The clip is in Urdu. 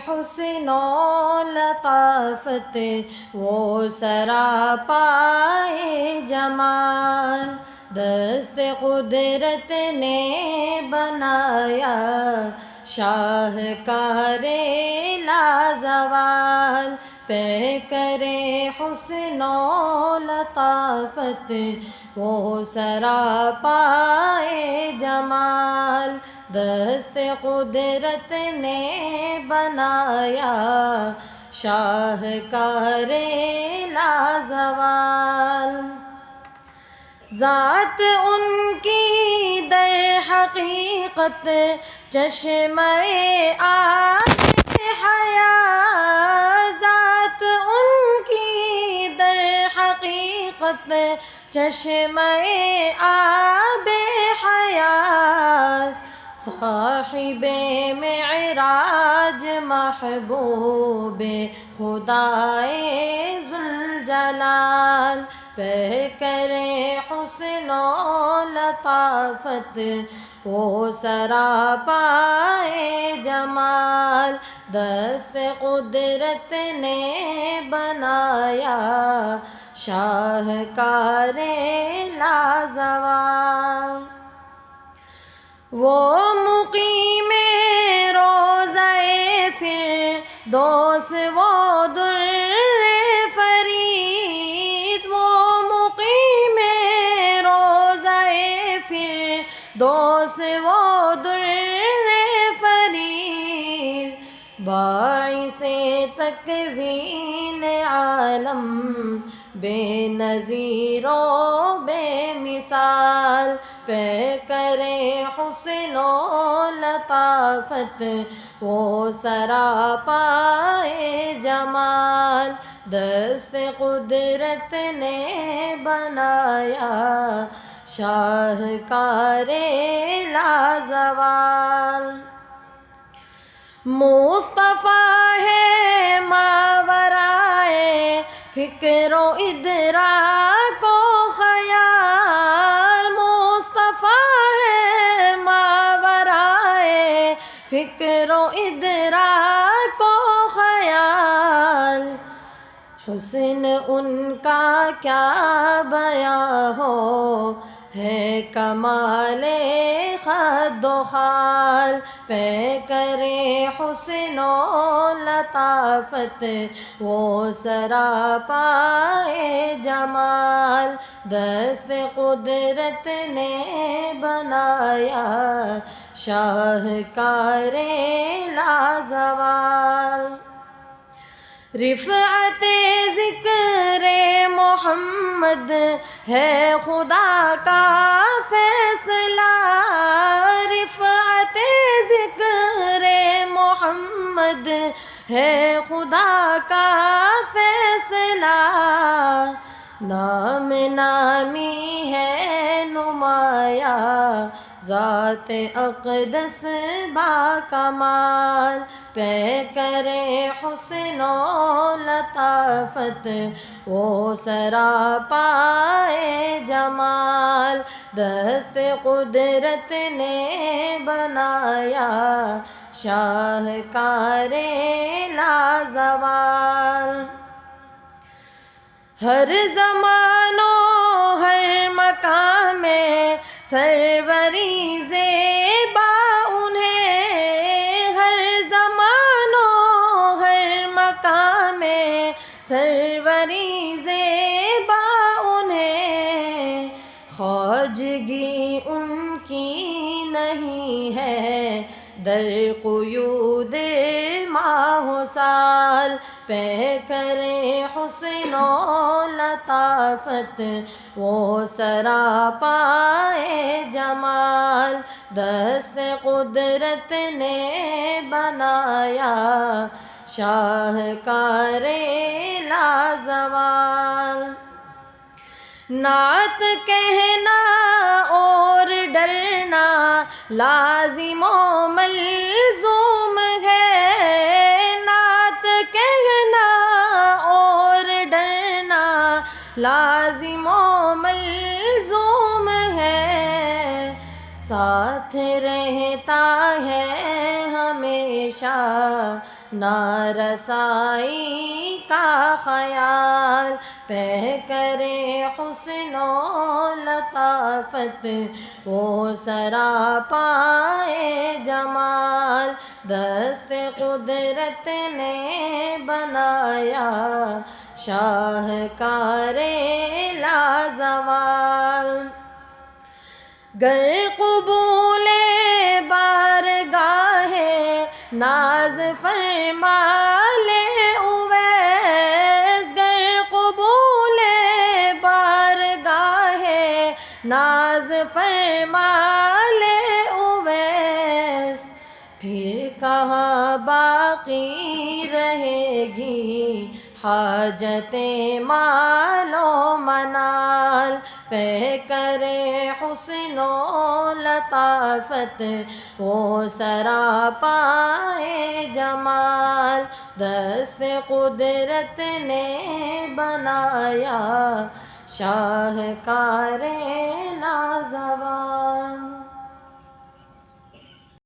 حسن و لطافت وہ سراپائے جمال، دست قدرت نے بنایا شاہکار لازوال، پیکر حسن و لطافت وہ سراپائے جمال، دست قدرت نے بنایا شاہکار لازوال، ذات ان کی در حقیقت چشمہ آب حیات، ذات ان کی در حقیقت چشمہ آب حیات، صاحب معراج محبوب خدائے ذوالجلال، پیکر حسن و لطافت وہ سراپائے جمال، دست قدرت نے بنایا شاہکار لازوال، وہ مقیم روضہ فردوس وہ در فرید، وہ مقیم روضہ فردوس وہ در فرید، باعث تکوین عالم بے نظیر و بے مثال، پیکر حسن و لطافت وہ سراپائے جمال، دست قدرت نے بنایا شاہکار لازوال، مصطفیٰ ہے ماورائے فکر و ادراک و خیال، مصطفیٰ ہے ماورائے فکر و ادراک و خیال، حسن ان کا کیا بیاں ہو ہے کمال خد و خال، پیکر حسن و لطافت وہ سراپائے جمال، دست قدرت نے بنایا شاہکار لازوال، رفعت ذکر محمد ہے خدا کا فیصلہ، رفعت ذکر محمد ہے خدا کا فیصلہ، نام نامی ہے نمایاں ذات اقدس با کمال، پیکر حسن و لطافت وہ سراپائے جمال، دست قدرت نے بنایا شاہکار لازوال، ہر زمان و ہر مقام میں سروری زیبا انہیں، ہر زمان و ہر مقام میں سروری زیبا انہیں، خواجگی ان کی نہیں ہے در قیود ماہ و سال، پیکر حسن و لطافت وہ سراپائے جمال، دست قدرت نے بنایا شاہکار لازوال، نعت کہنا اور ڈرنا لازم و ملزوم ہے، نعت کہنا اور ڈرنا لازم و ملزوم ہے، ساتھ رہتا ہے ہمیشہ نہ رسائی کا خیال، پہ کرے حسن و لطافت وہ سراپائے جمال، دست قدرت نے بنایا شاہکار لازوال۔ گر قبول بارگاہ ناز فرما لے اویس، گر قبول بارگاہ ناز فرما لے اویس، پھر کہاں باقی رہے گی حاجت مال و منال، پہ کرے حسن و لطافت وہ سراپائے جمال، دست قدرت نے بنایا شاہکار لازوال۔